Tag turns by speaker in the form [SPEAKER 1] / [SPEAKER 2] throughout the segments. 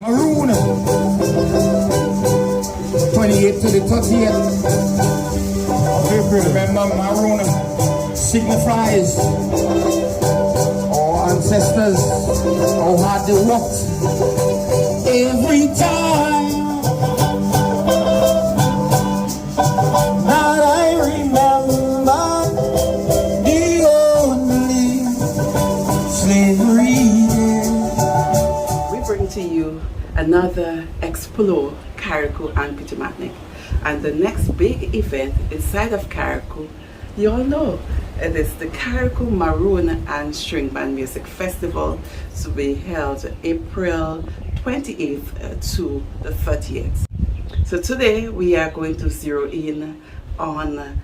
[SPEAKER 1] Maroon, 28th to the 30th of April. Remember, Maroon signifies our ancestors, how hard they worked. Every time that I remember the only slavery.
[SPEAKER 2] We bring to you another Explore Carriacou and Pitamatic, and the next big event inside of Carriacou, you all know it is the Carriacou Maroon and String Band Music Festival to be held April 28th to the 30th. So today we are going to zero in on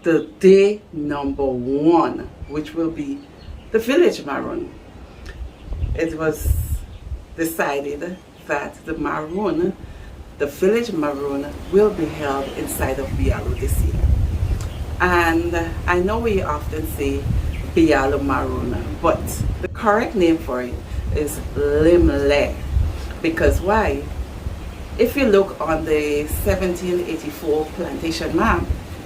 [SPEAKER 2] the day number 1, which will be the Village Maroon. It was decided that the Village Maroon will be held inside of Bialo this year. And I know we often say Bialo Maroon, but the correct name for it is Limlair. Because why? If you look on the 1784 plantation map,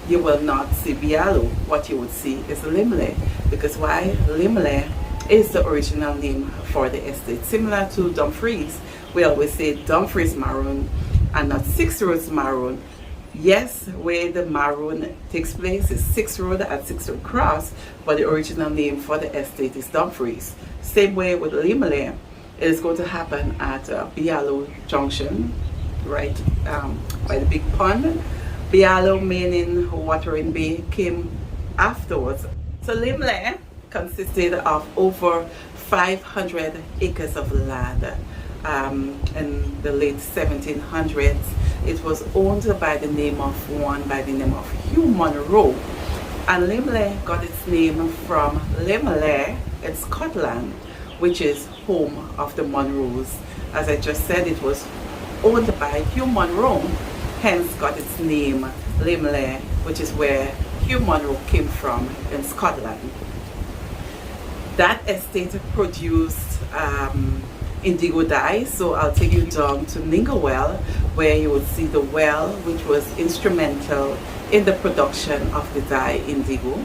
[SPEAKER 2] you will not see Bialo. What you would see is Limlair. Because why? Limlair is the original name for the estate. Similar to Dumfries, we always say Dumfries Maroon and not 6 Roads Maroon. Yes, where the Maroon takes place is 6 Road at 6 Road Cross, but the original name for the estate is Dumfries. Same way with Lemley, it is going to happen at Bialo Junction, right by the big pond. Bialo, meaning watering bay, came afterwards. So Lemley consisted of over 500 acres of land. In the late 1700s, it was owned by the name of Hugh Monroe, and Limlair got its name from Limlair in Scotland, which is home of the Monroes. As I just said, it was owned by Hugh Monroe, hence got its name Limlair, which is where Hugh Monroe came from in Scotland. That estate produced indigo dye, so I'll take you down to Ningo well, where you will see the well which was instrumental in the production of the dye indigo.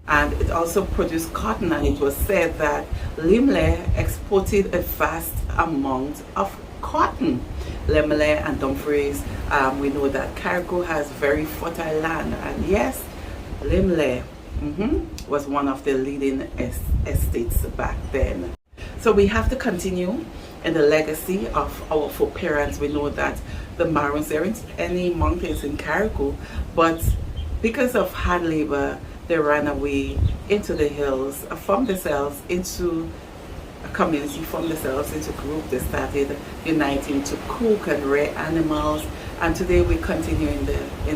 [SPEAKER 2] And it also produced cotton, and it was said that Limlair exported a vast amount of cotton. Lemley and Dumfries, we know that Carriacou has very fertile land, and yes, Limlair was one of the leading estates back then. So we have to continue in the legacy of our foreparents. We know that the Maroons, there aren't any mountains in Carriacou, but because of hard labor, they ran away into the hills, from themselves into a community, from themselves into a group. They started uniting to cook and rear animals, and today we continue in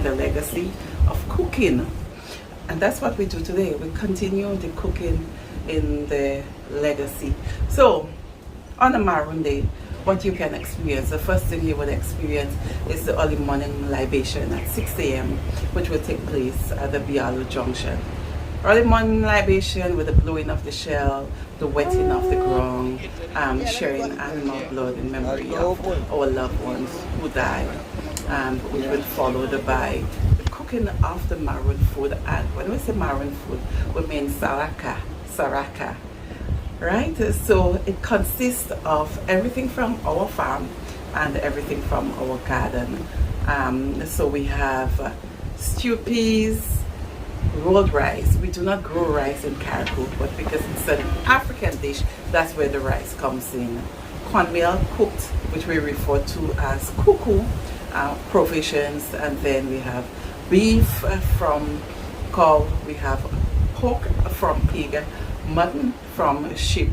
[SPEAKER 2] the legacy of cooking. And that's what we do today. We continue the cooking in the legacy. So on a Maroon Day, what you can experience, the first thing you will experience is the early morning libation at 6 a.m. which will take place at the Bialo Junction. Early morning libation with the blowing of the shell, the wetting of the ground, sharing animal blood in memory of our loved ones who died, which will followed by the cooking of the Maroon food. And when we say Maroon food, we mean saraka, right? So it consists of everything from our farm and everything from our garden. So we have stew peas, rolled rice. We do not grow rice in Carriacou, but because it's an African dish, that's where the rice comes in. Cornmeal cooked, which we refer to as cuckoo, provisions, and then we have beef from cow, we have pork from pig, mutton from sheep,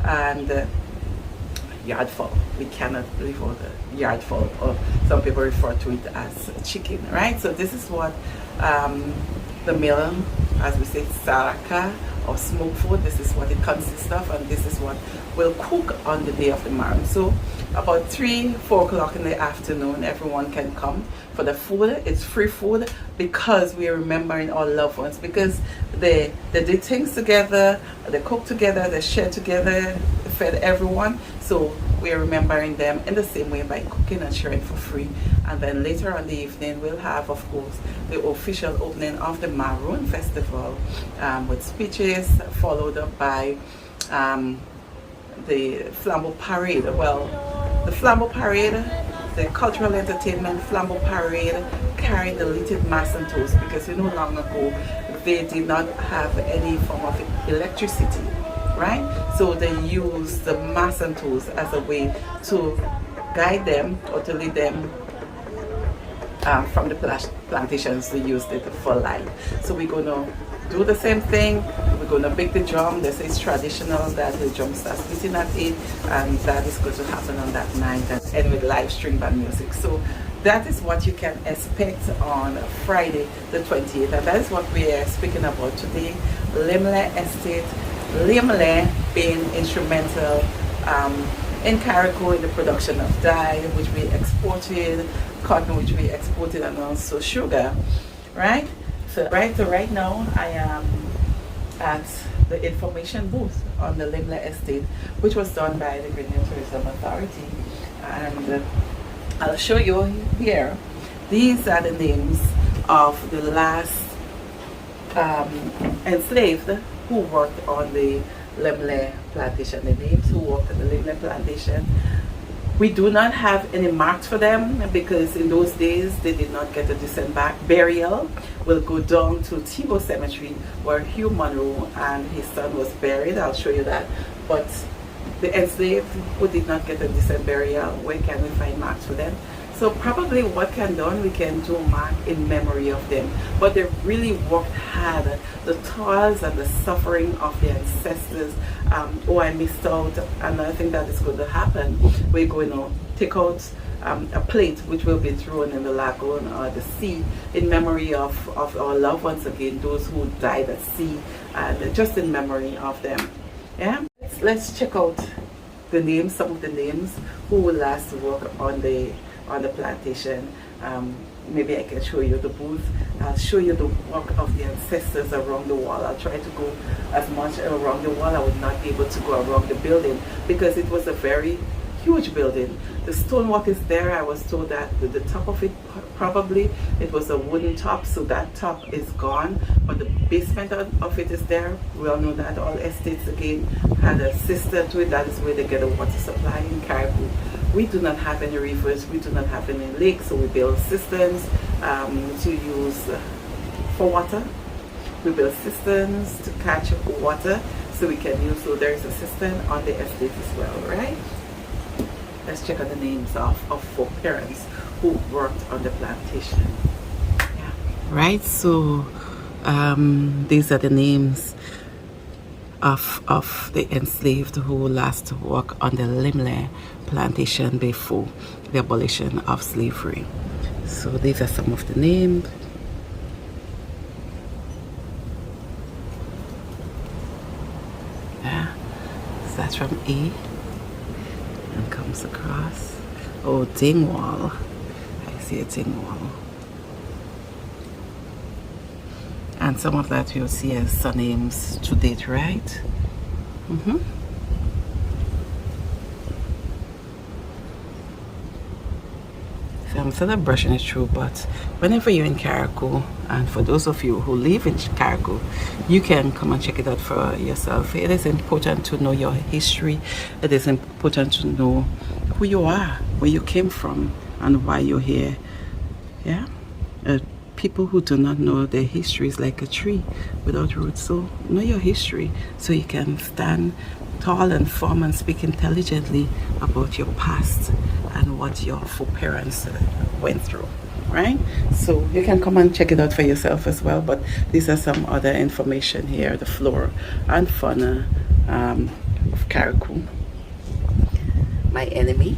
[SPEAKER 2] and yardfall. We cannot live without the yardfall, or some people refer to it as chicken, right? So this is what the meal, as we say, saraka or smoked food, this is what it consists of, and this is what we'll cook on the day of the Maroon. So about 3-4 o'clock in the afternoon, everyone can come for the food. It's free food because we are remembering our loved ones, because they did things together, they cooked together, they shared together, fed everyone. So we're remembering them in the same way by cooking and sharing for free. And then later on the evening, we'll have, of course, the official opening of the Maroon Festival with speeches, followed up by the Flambeau Parade. Well, the Flambeau Parade, the cultural entertainment Flambeau Parade, carried the little Massentos, because you know, long ago they did not have any form of electricity, right? So they used the Massentos as a way to guide them or to lead them from the plantations. They used it for light. So we're going to do the same thing. We're going to beat the drum. They say it's traditional that the drum starts beating at 8, and that is going to happen on that night, and end with live stream band music. So that is what you can expect on Friday the 28th, and that is what we are speaking about today. Limlair Estate, Lemley being instrumental in Carrico in the production of dye, which we exported, cotton, which we exported, and also sugar, right? So right now I am at the information booth on the Limlair Estate, which was done by the Green Tourism Authority, and I'll show you here. These are the names of the last enslaved who worked on the Lemley plantation. The names who worked on the Lemley plantation. We do not have any marks for them, because in those days they did not get a decent burial. We'll go down to Thibo Cemetery, where Hugh Monroe and his son was buried. I'll show you that. But the enslaved who did not get a decent burial, where can we find marks for them? So probably what can done, we can do mark in memory of them. But they really worked hard. The toils and the suffering of their ancestors. Oh, I missed out. Another thing that is going to happen, we're going to take out a plate which will be thrown in the lagoon or the sea in memory of our loved ones again, those who died at sea, and just in memory of them. Yeah, let's check out the names, some of the names who will last work on the plantation. Maybe I can show you the booth. I'll show you the work of the ancestors around the wall. I'll try to go as much around the wall. I would not be able to go around the building because it was a very huge building. The stonework is there. I was told that the top of it, probably it was a wooden top, so that top is gone, but the basement of it is there. We all know that all estates again had a cistern to it. That is where they get a water supply in Caribou. We do not have any rivers, we do not have any lakes, so we build cisterns to use for water. We build cisterns to catch water so we can use, so there is a cistern on the estate as well, right? Let's check out the names of 4 parents who worked on the plantation. Yeah. Right, so these are the names of the enslaved who last worked on the Limlair plantation before the abolition of slavery. So these are some of the names. Yeah, that's from A and comes across. Oh, Dingwall. I see a Dingwall. And some of that you'll see as surnames to date, right? So I'm sort of brushing it through, but whenever you're in Carrico, and for those of you who live in Carrico, you can come and check it out for yourself. It is important to know your history. It is important to know who you are, where you came from, and why you're here. Yeah? People who do not know their history is like a tree without roots. So know your history so you can stand tall and firm and speak intelligently about your past and what your foreparents went through, right? So you can come and check it out for yourself as well. But these are some other information here: the flora and fauna of Carrico, my enemy,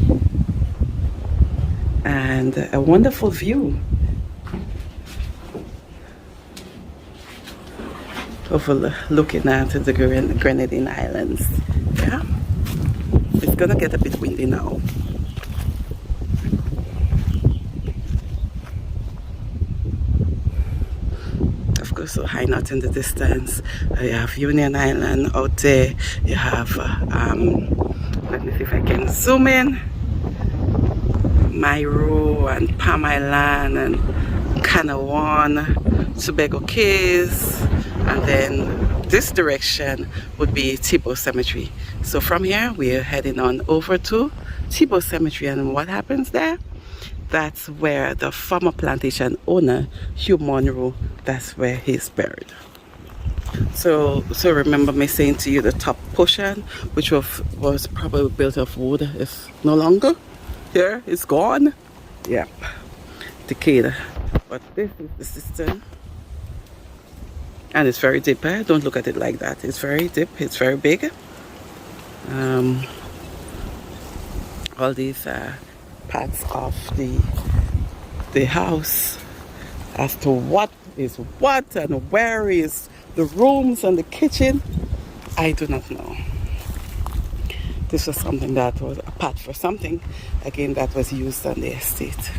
[SPEAKER 2] and a wonderful view overlooking at the Grenadine Islands. Yeah, it's gonna get a bit windy now. Of course, so high not in the distance. You have Union Island out there. You have let me see if I can zoom in. Maroon and Palm Island and Canawan, Tobago Cays, and then this direction would be Thibo Cemetery. So from here we're heading on over to Thibo Cemetery, and what happens there? That's where the former plantation owner, Hugh Monroe, that's where he's buried. So remember me saying to you the top portion, which was probably built of wood, is no longer here. It's gone. Yep, decayed. But this is the cistern, and it's very deep. Don't look at it like that. It's very deep. It's very big. All these parts of the house as to what is what and where is the rooms and the kitchen, I do not know. This was something that was a part for something, again, that was used on the estate.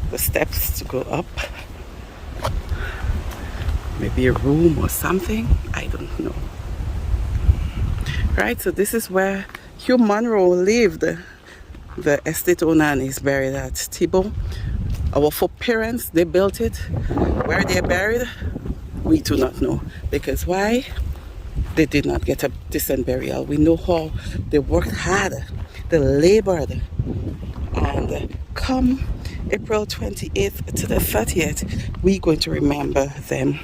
[SPEAKER 2] The steps to go up, maybe a room or something, I don't know. Right, so this is where Hugh Monroe lived. The estate owner, and he's buried at Thibo. Our foreparents, they built it. Where they're buried, we do not know. Because why? They did not get a decent burial. We know how they worked hard, they labored, and come April 28th to the 30th, we're going to remember them.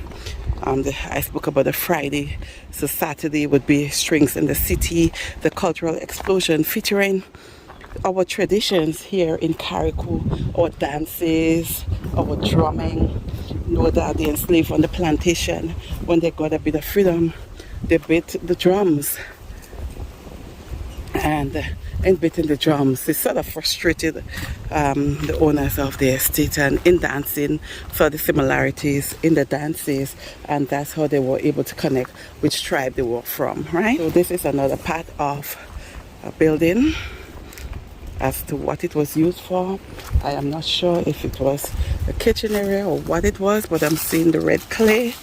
[SPEAKER 2] I spoke about the Friday, so Saturday would be Strings in the City, the cultural explosion featuring our traditions here in Carriacou, our dances, our drumming. You know that the enslaved on the plantation, when they got a bit of freedom, they beat the drums. And in beating the drums, it sort of frustrated the owners of the estate, and in dancing saw the similarities in the dances, and that's how they were able to connect which tribe they were from, right? So this is another part of a building. As to what it was used for, I am not sure if it was a kitchen area or what it was, but I'm seeing the red clay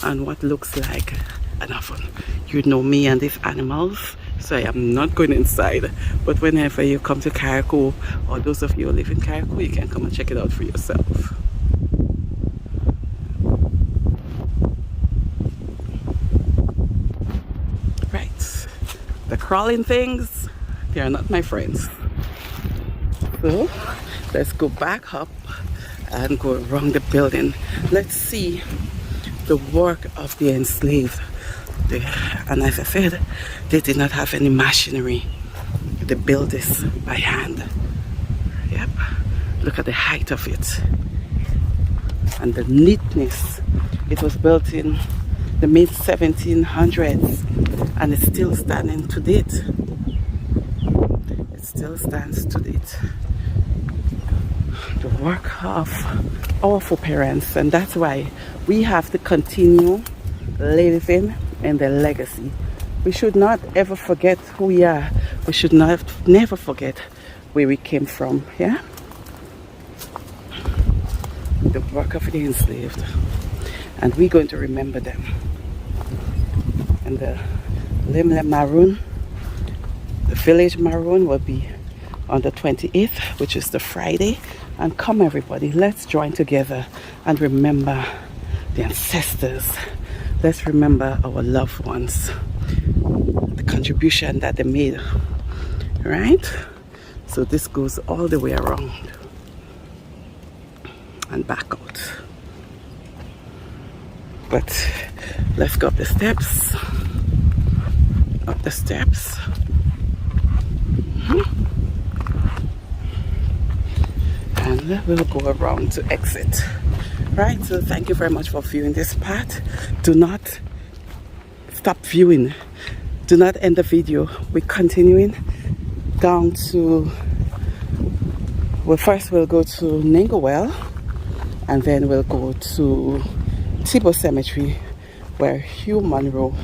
[SPEAKER 2] and what looks like an oven. You know me and these animals, so I am not going inside. But whenever you come to Carriacou, or those of you who live in Carriacou, you can come and check it out for yourself. The crawling things, they are not my friends. So let's go back up and go around the building. Let's see the work of the enslaved. And as I said, they did not have any machinery. They built this by hand. Yep, look at the height of it and the neatness. It was built in the mid 1700s, and it's still standing to date. It still stands to date. The work of our foreparents, and that's why we have to continue living in their legacy. We should not ever forget who we are. We should never forget where we came from. Yeah, the work of the enslaved, and we're going to remember them. And the Limlair Maroon, the village Maroon, will be on the 28th, which is the Friday. And come everybody, let's join together and remember the ancestors. Let's remember our loved ones, the contribution that they made, right? So this goes all the way around and back out. But let's go up the steps. Up the steps. And we'll go around to exit. Right, so thank you very much for viewing this part. Do not stop viewing. Do not end the video. We're continuing down to, well, first we'll go to Ningo, and then we'll go to Thibo Cemetery, where Hugh Monroe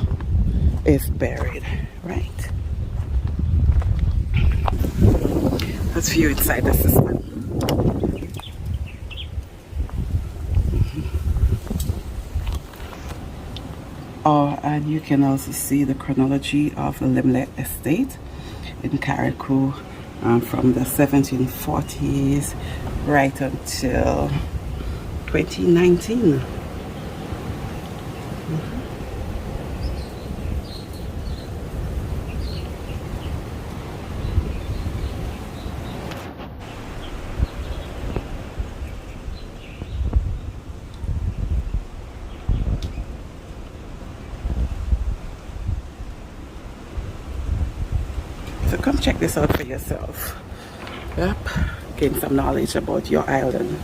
[SPEAKER 2] is buried, right? Let's view inside the system. And you can also see the chronology of the Limlair estate in Carriacou from the 1740s right until 2019. So come check this out for yourself. Yep, gain some knowledge about your island.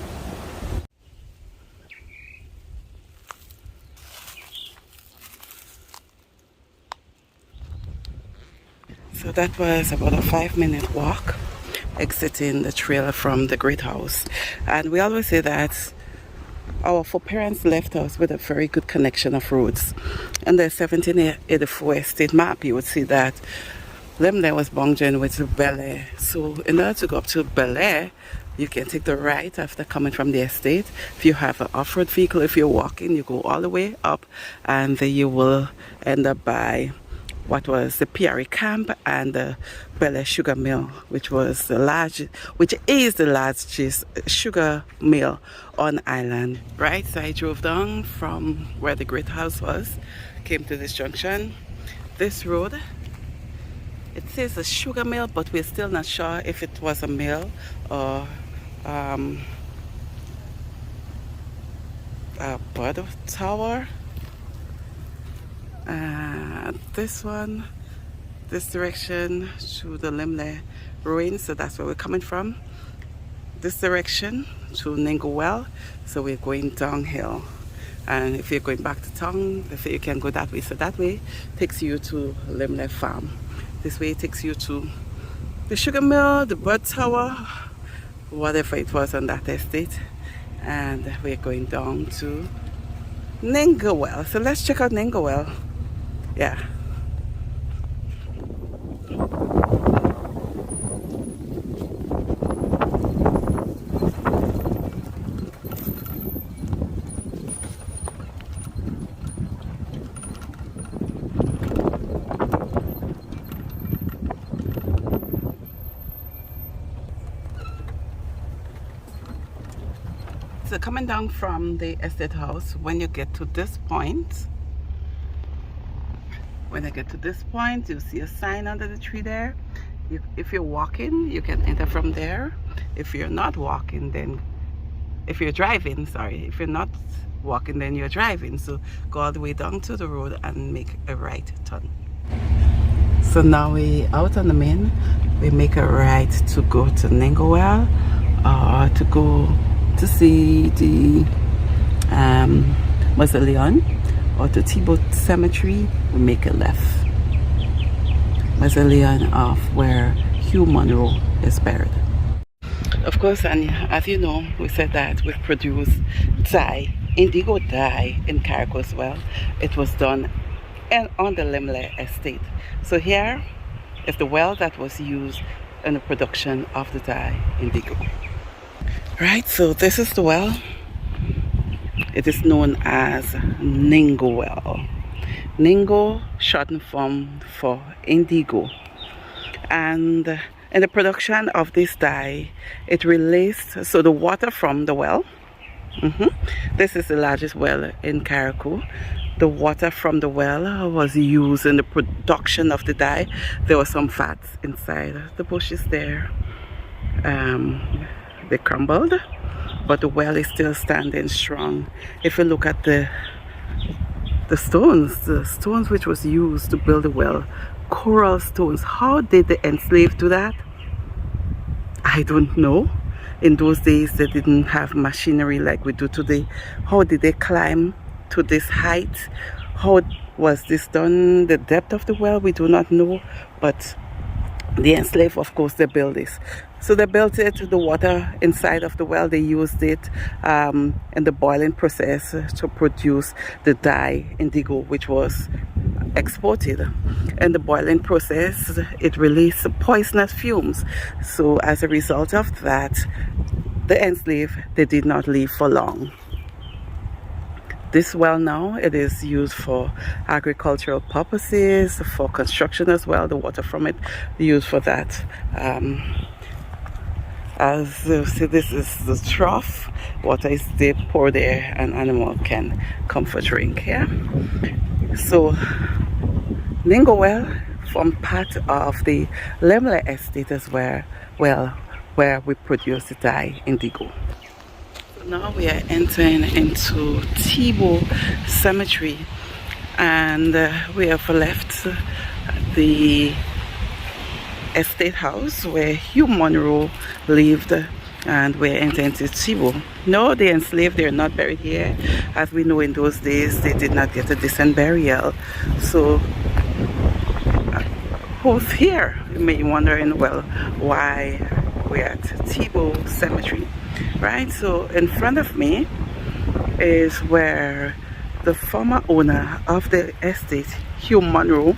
[SPEAKER 2] So that was about a 5-minute walk exiting the trail from the Great House. And we always say that our foreparents left us with a very good connection of roads. In the 1784 estate map, you would see that Lemley was bounded with Bel-Air. So in order to go up to Bel-Air, you can take the right after coming from the estate. If you have an off-road vehicle, if you're walking, you go all the way up and then you will end up by what was the Piari camp and the Bel-Air sugar mill, which is the largest sugar mill on island. Right, so I drove down from where the Great House was, came to this junction. This road, it says a sugar mill, but we're still not sure if it was a mill or a bird tower. This one, this direction to the Lemley ruins, so that's where we're coming from. This direction to Ningo well, so we're going downhill. And if you're going back to town, if you can go that way, so that way takes you to Lemley farm. This way takes you to the sugar mill, the bird tower, whatever it was on that estate. And we're going down to Ningo well. So let's check out Ningo well. Yeah. So coming down from the estate house, when you get to this point, you'll see a sign under the tree there. If you're walking, you can enter from there. If you're not walking, then if you're not walking, then you're driving. So go all the way down to the road and make a right turn. So now we out on the main. We make a right to go to Ningo well, or to go to see the mausoleum, or to Thibo cemetery. We make a left. Mausoleum of where Hugh Monroe is buried. Of course, and as you know, we said that we produce dye, indigo dye in Carriacou as well. It was done on the Lemley estate. So here is the well that was used in the production of the dye indigo. Right, so this is the well. It is known as Ningo well. Ningo shortened form for indigo. And in the production of this dye, it released, so the water from the well, this is the largest well in Carriacou. The water from the well was used in the production of the dye. There were some fats inside the bushes there. They crumbled, but the well is still standing strong. If you look at the stones which was used to build the well, coral stones. How did the enslaved do that? I don't know. In those days they didn't have machinery like we do today. How did they climb to this height? How was this done? The depth of the well, we do not know, but the enslaved, of course, they built this. So they built it, the water inside of the well, they used it in the boiling process to produce the dye indigo, which was exported. In the boiling process, it released poisonous fumes. So as a result of that, the enslaved, they did not live for long. this well now, it is used for agricultural purposes, for construction as well. The water from it used for that. As you see, this is the trough. Water is they pour there, and animal can come for drink. Yeah. So Ningo well form part of the Lemley estate as well, where we produce the dye indigo. So now we are entering into Thibo cemetery, and we have left the estate house where Hugh Monroe lived, and we're entering into Thibo. No, the enslaved, they're not buried here. As we know, in those days they did not get a decent burial. So who's here? You may be wondering, well, why we're at Thibo cemetery, right? So in front of me is where the former owner of the estate, Hugh Monroe,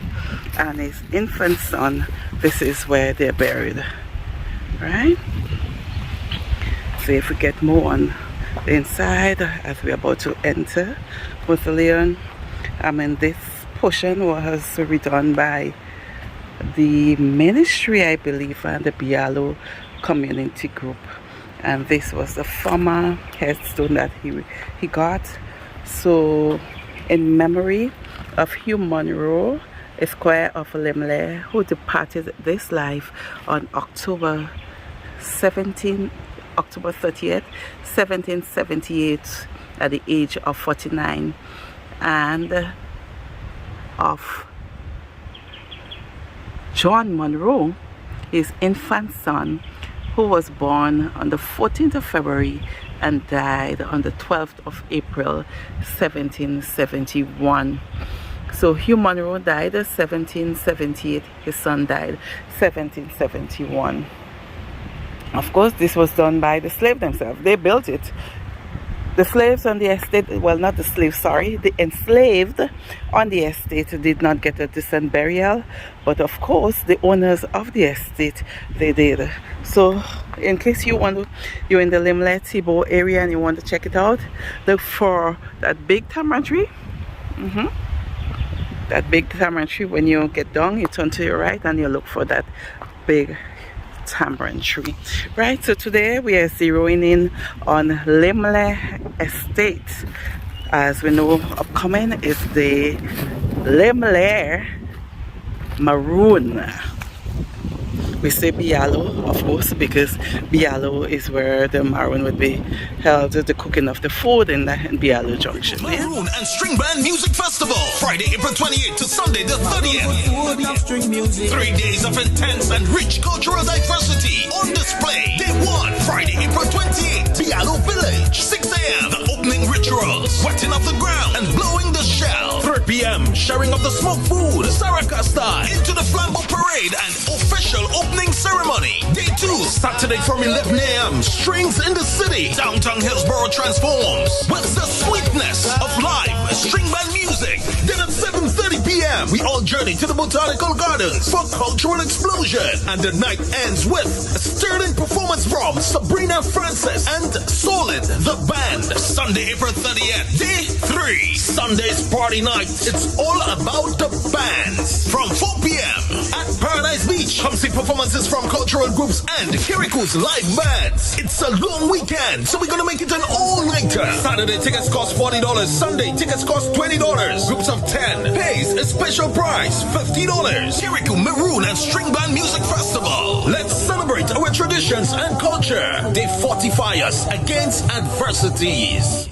[SPEAKER 2] and his infant son, this is where they're buried, right? So if we get more on the inside as we're about to enter Mausoleum, this portion was redone by the ministry, I believe, and the Bialo community group, and this was the former headstone that he got. So in memory of Hugh Monroe, Esquire of Lemley, who departed this life on October 30th, 1778 at the age of 49, and of John Monroe, his infant son, who was born on the 14th of February and died on the 12th of April 1771. So Hugh Monroe died in 1778, his son died 1771. Of course, this was done by the slaves themselves. They built it. The slaves on the estate, well, not the slaves, sorry, the enslaved on the estate did not get a decent burial, but of course the owners of the estate, they did. So in case you're in the Limlair Thibo area and you want to check it out, look for that big tamarind tree. That big tamarind tree. When you get down, you turn to your right and you look for that big tamarind tree, right? So today we are zeroing in on Lemley estate. As we know, upcoming is the Lemlair Maroon. We say Bialo, of course, because Bialo is where the Maroon would be held, the cooking of the food in Bialo Junction.
[SPEAKER 3] Maroon and String Band Music Festival, Friday, April 28th to Sunday the 30th. 3 days of intense and rich cultural diversity on display. Day 1, Friday, April 28th, Bialo Village, 6 a.m. The opening rituals, wetting of the ground and blowing the shell. 3 p.m. sharing of the smoked food, Saraka style, into the flambeau parade and official opening ceremony. Day 2, Saturday from 11 a.m. Strings in the city. Downtown Hillsborough transforms with the sweetness of live string band music. Then at 7:30 p.m. we all journey to the Botanical Gardens for cultural explosion. And the night ends with a sterling performance from Sabrina Francis and Solid the Band. Sunday, April 30th. Day 3, Sunday's party night. It's all about the bands. From 4 p.m. at Paradise Beach, come see performances from cultural groups and Kiriku's live bands. It's a long weekend, so we're gonna make it an all-nighter. Saturday tickets cost $40. Sunday tickets cost $20. Groups of 10 pays a special price, $50. Kiriku, Maroon and String Band Music Festival. Let's celebrate our traditions and culture. They fortify us against adversities.